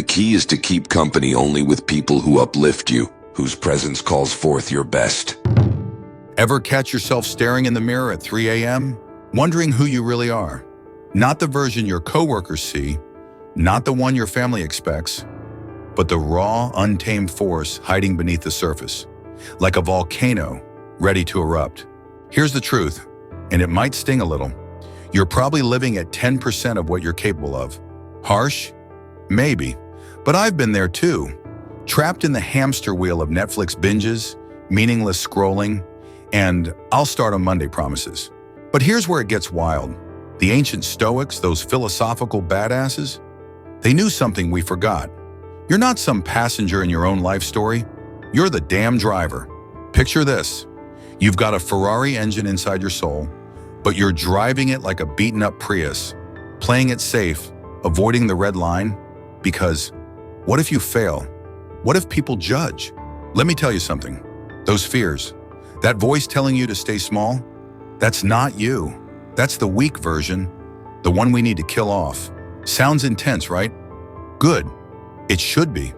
The key is to keep company only with people who uplift you, whose presence calls forth your best. Ever catch yourself staring in the mirror at 3 a.m., wondering who you really are? Not the version your coworkers see, not the one your family expects, but the raw, untamed force hiding beneath the surface, like a volcano ready to erupt. Here's the truth, and it might sting a little. You're probably living at 10% of what you're capable of. Harsh? Maybe. But I've been there too. Trapped in the hamster wheel of Netflix binges, meaningless scrolling, and I'll start on Monday promises. But here's where it gets wild. The ancient Stoics, those philosophical badasses, they knew something we forgot. You're not some passenger in your own life story. You're the damn driver. Picture this. You've got a Ferrari engine inside your soul, but you're driving it like a beaten-up Prius, playing it safe, avoiding the red line, because what if you fail? What if people judge? Let me tell you something. Those fears, that voice telling you to stay small, that's not you. That's the weak version, the one we need to kill off. Sounds intense, right? Good. It should be.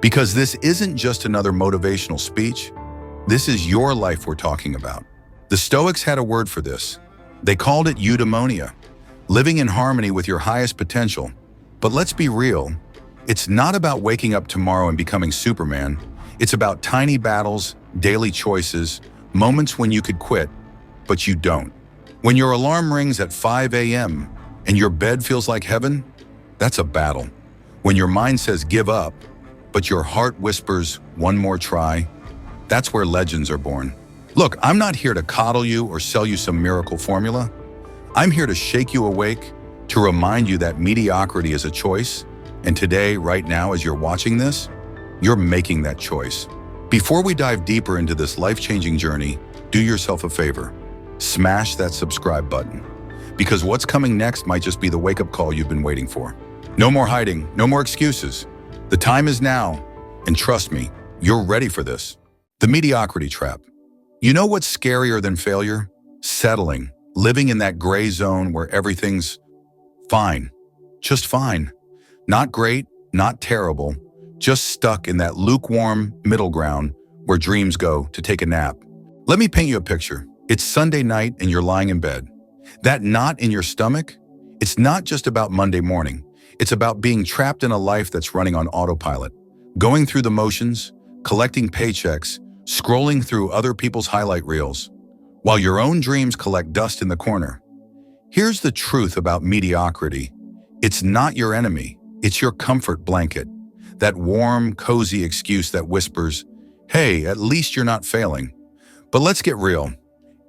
Because this isn't just another motivational speech. This is your life we're talking about. The Stoics had a word for this. They called it eudaimonia, living in harmony with your highest potential. But let's be real. It's not about waking up tomorrow and becoming Superman. It's about tiny battles, daily choices, moments when you could quit, but you don't. When your alarm rings at 5 a.m. and your bed feels like heaven, that's a battle. When your mind says give up, but your heart whispers one more try, that's where legends are born. Look, I'm not here to coddle you or sell you some miracle formula. I'm here to shake you awake, to remind you that mediocrity is a choice. And today, right now, as you're watching this, you're making that choice. Before we dive deeper into this life-changing journey, do yourself a favor. Smash that subscribe button. Because what's coming next might just be the wake-up call you've been waiting for. No more hiding, no more excuses. The time is now, and trust me, you're ready for this. The mediocrity trap. You know what's scarier than failure? Settling, living in that gray zone where everything's fine, just fine. Not great, not terrible, just stuck in that lukewarm middle ground where dreams go to take a nap. Let me paint you a picture. It's Sunday night and you're lying in bed. That knot in your stomach, it's not just about Monday morning. It's about being trapped in a life that's running on autopilot, going through the motions, collecting paychecks, scrolling through other people's highlight reels, while your own dreams collect dust in the corner. Here's the truth about mediocrity. It's not your enemy. It's your comfort blanket, that warm, cozy excuse that whispers, hey, at least you're not failing. But let's get real.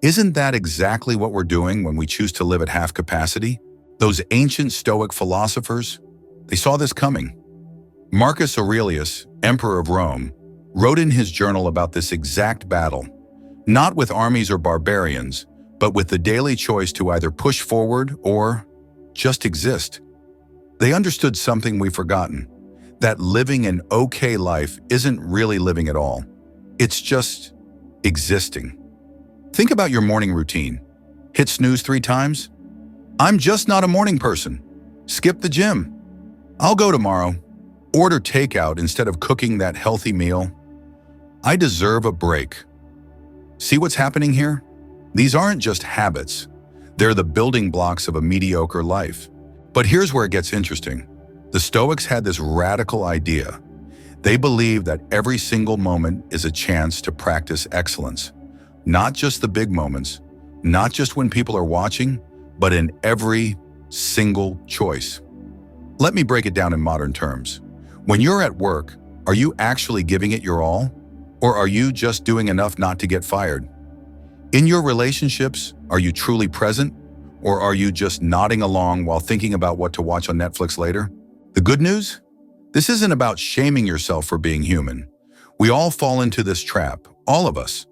Isn't that exactly what we're doing when we choose to live at half capacity? Those ancient Stoic philosophers, they saw this coming. Marcus Aurelius, Emperor of Rome, wrote in his journal about this exact battle, not with armies or barbarians, but with the daily choice to either push forward or just exist. They understood something we've forgotten, that living an okay life isn't really living at all. It's just existing. Think about your morning routine. Hit snooze 3 times? I'm just not a morning person. Skip the gym. I'll go tomorrow. Order takeout instead of cooking that healthy meal. I deserve a break. See what's happening here? These aren't just habits. They're the building blocks of a mediocre life. But here's where it gets interesting. The Stoics had this radical idea. They believed that every single moment is a chance to practice excellence. Not just the big moments, not just when people are watching, but in every single choice. Let me break it down in modern terms. When you're at work, are you actually giving it your all? Or are you just doing enough not to get fired? In your relationships, are you truly present? Or are you just nodding along while thinking about what to watch on Netflix later? The good news? This isn't about shaming yourself for being human. We all fall into this trap, all of us.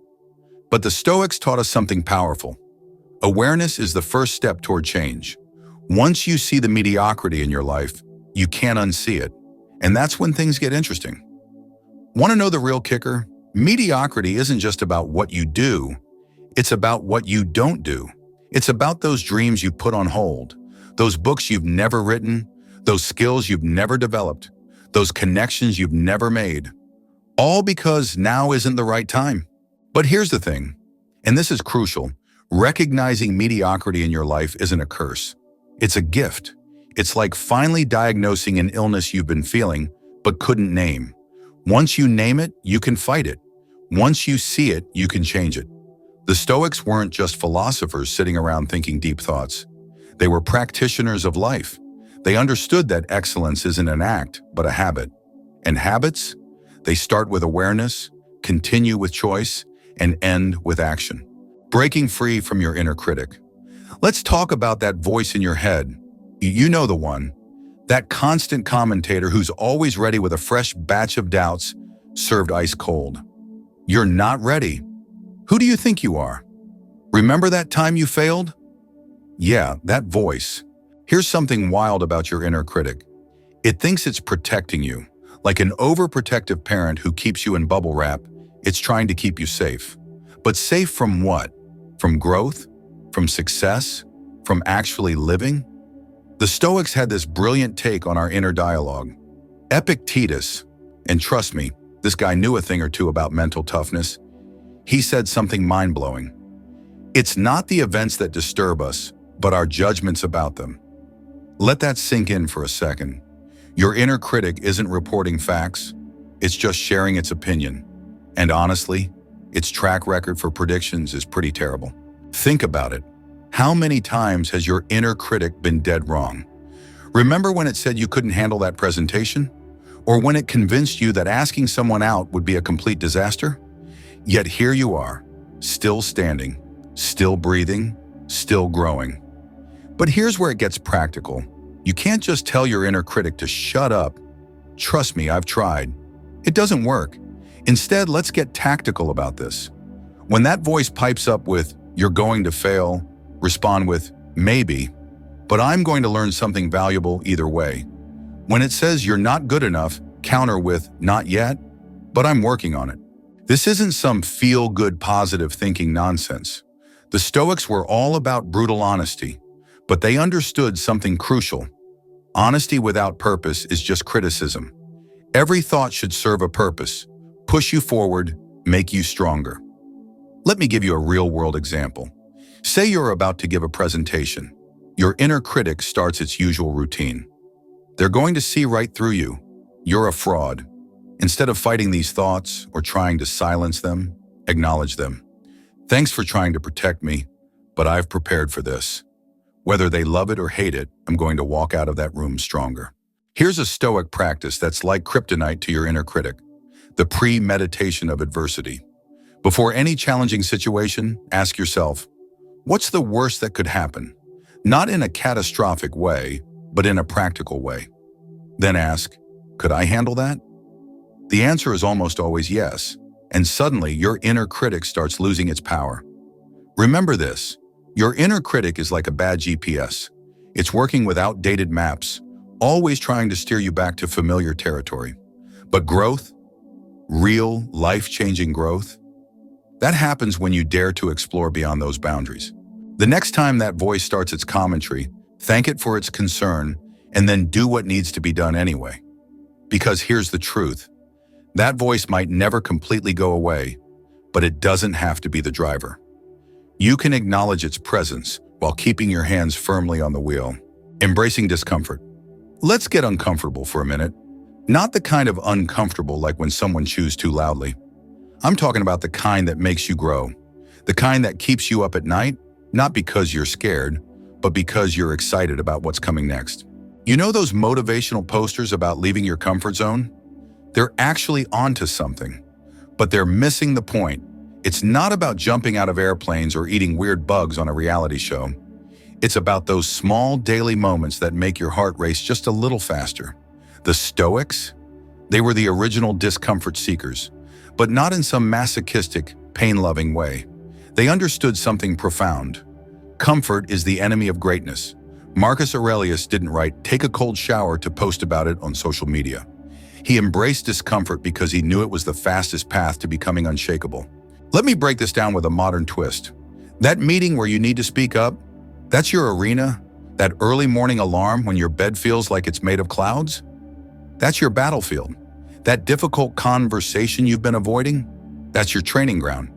But the Stoics taught us something powerful. Awareness is the first step toward change. Once you see the mediocrity in your life, you can't unsee it. And that's when things get interesting. Want to know the real kicker? Mediocrity isn't just about what you do. It's about what you don't do. It's about those dreams you put on hold, those books you've never written, those skills you've never developed, those connections you've never made, all because now isn't the right time. But here's the thing, and this is crucial, recognizing mediocrity in your life isn't a curse. It's a gift. It's like finally diagnosing an illness you've been feeling but couldn't name. Once you name it, you can fight it. Once you see it, you can change it. The Stoics weren't just philosophers sitting around thinking deep thoughts. They were practitioners of life. They understood that excellence isn't an act, but a habit. And habits? They start with awareness, continue with choice, and end with action. Breaking free from your inner critic. Let's talk about that voice in your head. You know the one. That constant commentator who's always ready with a fresh batch of doubts served ice cold. You're not ready. Who do you think you are? Remember that time you failed? Yeah, that voice. Here's something wild about your inner critic. It thinks it's protecting you. Like an overprotective parent who keeps you in bubble wrap, it's trying to keep you safe. But safe from what? From growth? From success? From actually living? The Stoics had this brilliant take on our inner dialogue. Epictetus, and trust me, this guy knew a thing or two about mental toughness. He said something mind-blowing. It's not the events that disturb us, but our judgments about them. Let that sink in for a second. Your inner critic isn't reporting facts, it's just sharing its opinion. And honestly, its track record for predictions is pretty terrible. Think about it. How many times has your inner critic been dead wrong? Remember when it said you couldn't handle that presentation? Or when it convinced you that asking someone out would be a complete disaster? Yet here you are, still standing, still breathing, still growing. But here's where it gets practical. You can't just tell your inner critic to shut up. Trust me, I've tried. It doesn't work. Instead, let's get tactical about this. When that voice pipes up with, "You're going to fail," respond with, "Maybe, but I'm going to learn something valuable either way." When it says you're not good enough, counter with, "Not yet, but I'm working on it." This isn't some feel-good positive thinking nonsense. The Stoics were all about brutal honesty, but they understood something crucial. Honesty without purpose is just criticism. Every thought should serve a purpose, push you forward, make you stronger. Let me give you a real-world example. Say you're about to give a presentation. Your inner critic starts its usual routine. They're going to see right through you. You're a fraud. Instead of fighting these thoughts or trying to silence them, acknowledge them. Thanks for trying to protect me, but I've prepared for this. Whether they love it or hate it, I'm going to walk out of that room stronger. Here's a Stoic practice that's like kryptonite to your inner critic. The premeditation of adversity. Before any challenging situation, ask yourself, what's the worst that could happen? Not in a catastrophic way, but in a practical way. Then ask, could I handle that? The answer is almost always yes, and suddenly your inner critic starts losing its power. Remember this, your inner critic is like a bad GPS. It's working with outdated maps, always trying to steer you back to familiar territory. But growth, real, life-changing growth, that happens when you dare to explore beyond those boundaries. The next time that voice starts its commentary, thank it for its concern, and then do what needs to be done anyway. Because here's the truth. That voice might never completely go away, but it doesn't have to be the driver. You can acknowledge its presence while keeping your hands firmly on the wheel. Embracing discomfort. Let's get uncomfortable for a minute. Not the kind of uncomfortable like when someone chews too loudly. I'm talking about the kind that makes you grow. The kind that keeps you up at night, not because you're scared, but because you're excited about what's coming next. You know those motivational posters about leaving your comfort zone? They're actually onto something, but they're missing the point. It's not about jumping out of airplanes or eating weird bugs on a reality show. It's about those small daily moments that make your heart race just a little faster. The Stoics? They were the original discomfort seekers, but not in some masochistic, pain-loving way. They understood something profound. Comfort is the enemy of greatness. Marcus Aurelius didn't write, "Take a cold shower" to post about it on social media. He embraced discomfort because he knew it was the fastest path to becoming unshakable. Let me break this down with a modern twist. That meeting where you need to speak up, that's your arena? That early morning alarm when your bed feels like it's made of clouds? That's your battlefield. That difficult conversation you've been avoiding, that's your training ground.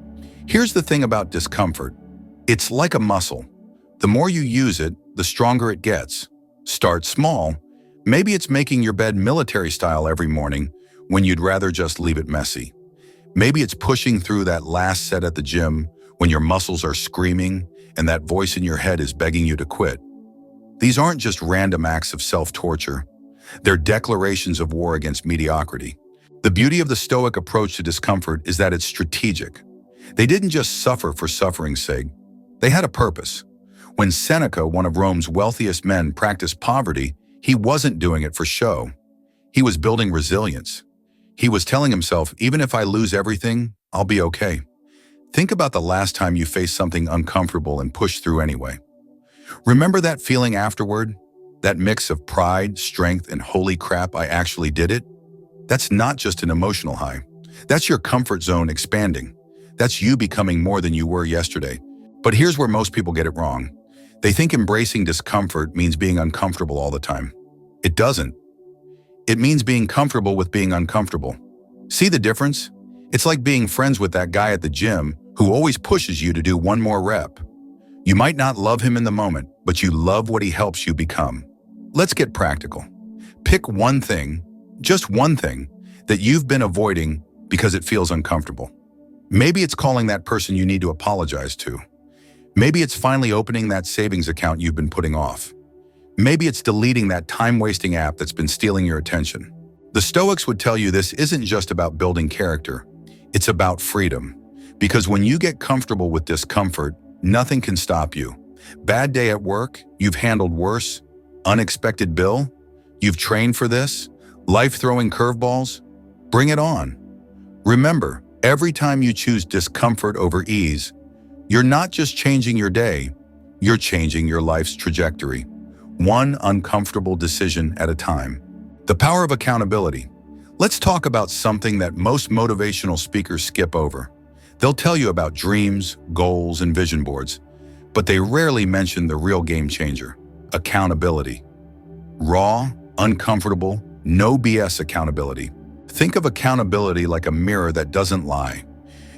Here's the thing about discomfort. It's like a muscle. The more you use it, the stronger it gets. Start small. Maybe it's making your bed military style every morning when you'd rather just leave it messy. Maybe it's pushing through that last set at the gym when your muscles are screaming and that voice in your head is begging you to quit. These aren't just random acts of self-torture. They're declarations of war against mediocrity. The beauty of the Stoic approach to discomfort is that it's strategic. They didn't just suffer for suffering's sake. They had a purpose. When Seneca, one of Rome's wealthiest men, practiced poverty, he wasn't doing it for show. He was building resilience. He was telling himself, even if I lose everything, I'll be okay. Think about the last time you faced something uncomfortable and pushed through anyway. Remember that feeling afterward? That mix of pride, strength, and holy crap, I actually did it? That's not just an emotional high. That's your comfort zone expanding. That's you becoming more than you were yesterday. But here's where most people get it wrong. They think embracing discomfort means being uncomfortable all the time. It doesn't. It means being comfortable with being uncomfortable. See the difference? It's like being friends with that guy at the gym who always pushes you to do one more rep. You might not love him in the moment, but you love what he helps you become. Let's get practical. Pick one thing, just one thing, that you've been avoiding because it feels uncomfortable. Maybe it's calling that person you need to apologize to. Maybe it's finally opening that savings account you've been putting off. Maybe it's deleting that time-wasting app that's been stealing your attention. The Stoics would tell you this isn't just about building character. It's about freedom. Because when you get comfortable with discomfort, nothing can stop you. Bad day at work, you've handled worse. Unexpected bill, you've trained for this. Life-throwing curveballs, bring it on. Remember, every time you choose discomfort over ease, you're not just changing your day, you're changing your life's trajectory. One uncomfortable decision at a time. The power of accountability. Let's talk about something that most motivational speakers skip over. They'll tell you about dreams, goals, and vision boards, but they rarely mention the real game changer, accountability. Raw, uncomfortable, no BS accountability. Think of accountability like a mirror that doesn't lie.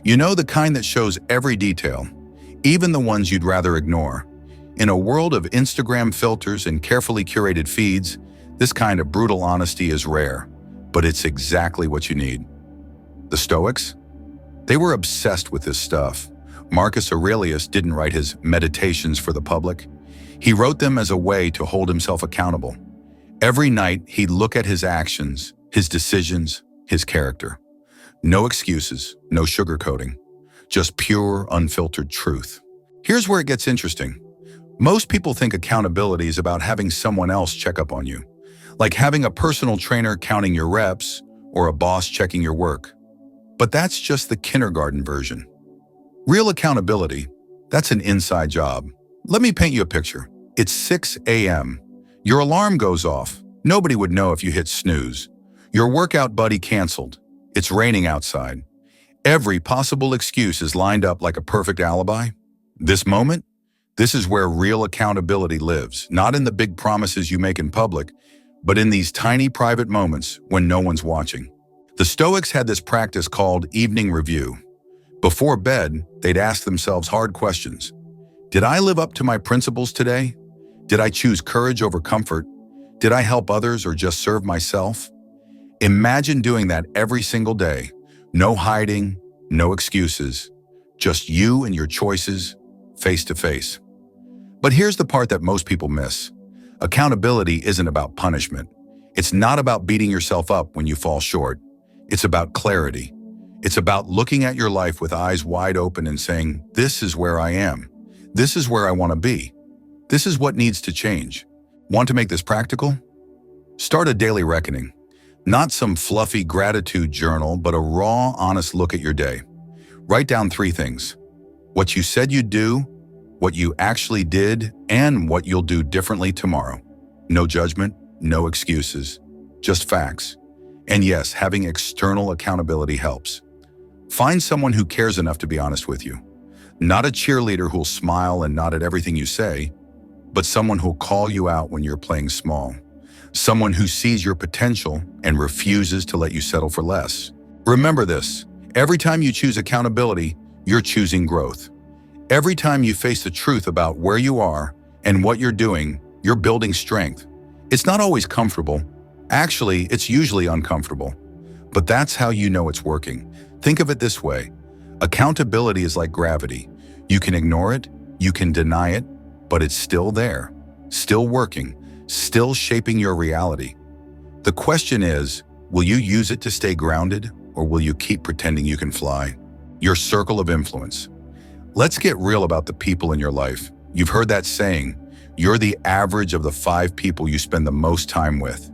You know, the kind that shows every detail, even the ones you'd rather ignore. In a world of Instagram filters and carefully curated feeds, this kind of brutal honesty is rare, but it's exactly what you need. The Stoics? They were obsessed with this stuff. Marcus Aurelius didn't write his Meditations for the public. He wrote them as a way to hold himself accountable. Every night, he'd look at his actions, his decisions, his character. No excuses, no sugarcoating, just pure, unfiltered truth. Here's where it gets interesting. Most people think accountability is about having someone else check up on you, like having a personal trainer counting your reps or a boss checking your work. But that's just the kindergarten version. Real accountability, that's an inside job. Let me paint you a picture. It's 6 a.m. Your alarm goes off. Nobody would know if you hit snooze. Your workout buddy canceled. It's raining outside. Every possible excuse is lined up like a perfect alibi. This moment, this is where real accountability lives, not in the big promises you make in public, but in these tiny private moments when no one's watching. The Stoics had this practice called evening review. Before bed, they'd ask themselves hard questions. Did I live up to my principles today? Did I choose courage over comfort? Did I help others or just serve myself? Imagine doing that every single day. No hiding, no excuses, just you and your choices, face to face. But here's the part that most people miss. Accountability isn't about punishment. It's not about beating yourself up when you fall short. It's about clarity. It's about looking at your life with eyes wide open and saying, this is where I am. This is where I want to be. This is what needs to change. Want to make this practical? Start a daily reckoning. Not some fluffy gratitude journal, but a raw, honest look at your day. Write down 3 things. What you said you'd do, what you actually did, and what you'll do differently tomorrow. No judgment, no excuses, just facts. And yes, having external accountability helps. Find someone who cares enough to be honest with you. Not a cheerleader who'll smile and nod at everything you say, but someone who'll call you out when you're playing small. someone who sees your potential and refuses to let you settle for less. Remember this, every time you choose accountability, you're choosing growth. Every time you face the truth about where you are and what you're doing, you're building strength. It's not always comfortable. Actually, it's usually uncomfortable. But that's how you know it's working. Think of it this way. Accountability is like gravity. You can ignore it, you can deny it, but it's still there, still working, still shaping your reality. The question is, will you use it to stay grounded, or will you keep pretending you can fly? Your circle of influence. Let's get real about the people in your life. You've heard that saying, you're the average of the 5 people you spend the most time with.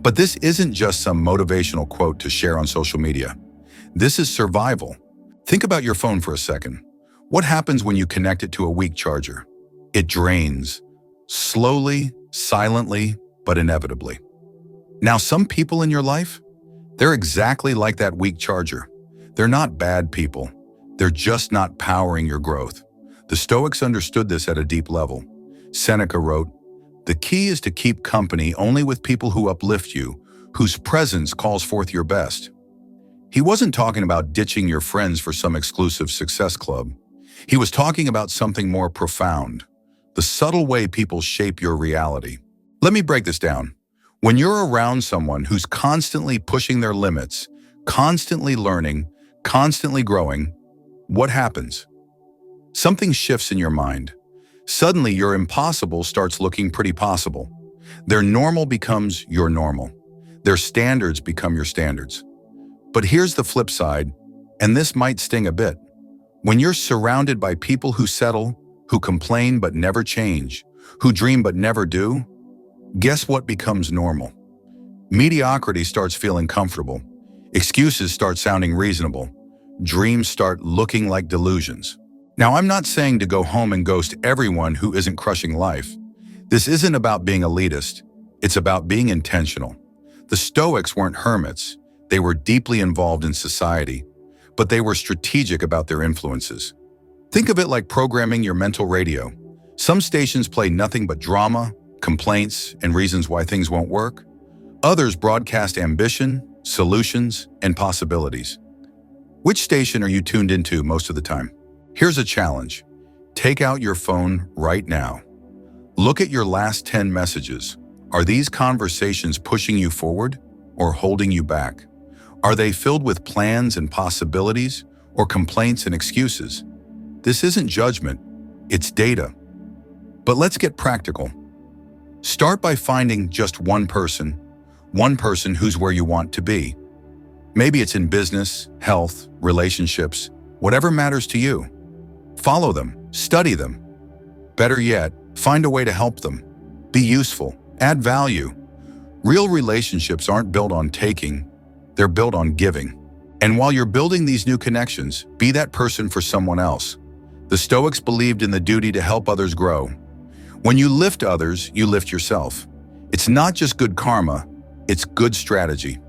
But this isn't just some motivational quote to share on social media. This is survival. Think about your phone for a second. What happens when you connect it to a weak charger? It drains, slowly, silently, but inevitably. Now, some people in your life, they're exactly like that weak charger. They're not bad people. They're just not powering your growth. The Stoics understood this at a deep level. Seneca wrote, "The key is to keep company only with people who uplift you, whose presence calls forth your best." He wasn't talking about ditching your friends for some exclusive success club. He was talking about something more profound, the subtle way people shape your reality. Let me break this down. When you're around someone who's constantly pushing their limits, constantly learning, constantly growing, what happens? Something shifts in your mind. Suddenly, your impossible starts looking pretty possible. Their normal becomes your normal. Their standards become your standards. But here's the flip side, and this might sting a bit. When you're surrounded by people who settle, who complain but never change, who dream but never do, guess what becomes normal? Mediocrity starts feeling comfortable. Excuses start sounding reasonable. Dreams start looking like delusions. Now, I'm not saying to go home and ghost everyone who isn't crushing life. This isn't about being elitist. It's about being intentional. The Stoics weren't hermits. They were deeply involved in society, but they were strategic about their influences. Think of it like programming your mental radio. Some stations play nothing but drama, complaints, and reasons why things won't work. Others broadcast ambition, solutions, and possibilities. Which station are you tuned into most of the time? Here's a challenge. Take out your phone right now. Look at your last 10 messages. Are these conversations pushing you forward or holding you back? Are they filled with plans and possibilities or complaints and excuses? This isn't judgment, it's data. But let's get practical. Start by finding just one person who's where you want to be. Maybe it's in business, health, relationships, whatever matters to you. Follow them, study them. Better yet, find a way to help them. Be useful, add value. Real relationships aren't built on taking, they're built on giving. And while you're building these new connections, be that person for someone else. The Stoics believed in the duty to help others grow. When you lift others, you lift yourself. It's not just good karma, it's good strategy.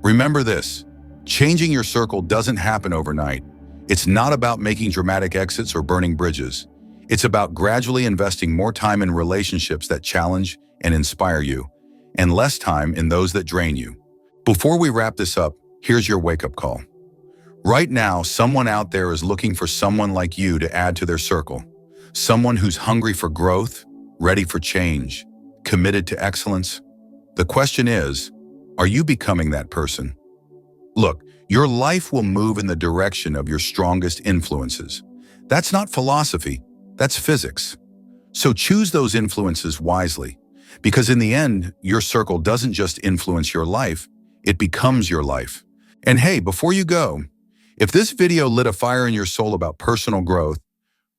Remember this, changing your circle doesn't happen overnight. It's not about making dramatic exits or burning bridges. It's about gradually investing more time in relationships that challenge and inspire you, and less time in those that drain you. Before we wrap this up, here's your wake-up call. Right now, someone out there is looking for someone like you to add to their circle. Someone who's hungry for growth, ready for change, committed to excellence. The question is, are you becoming that person? Look, your life will move in the direction of your strongest influences. That's not philosophy, that's physics. So choose those influences wisely, because in the end, your circle doesn't just influence your life, it becomes your life. And hey, before you go, if this video lit a fire in your soul about personal growth,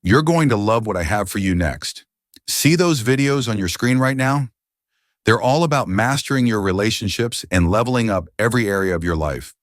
you're going to love what I have for you next. See those videos on your screen right now? They're all about mastering your relationships and leveling up every area of your life.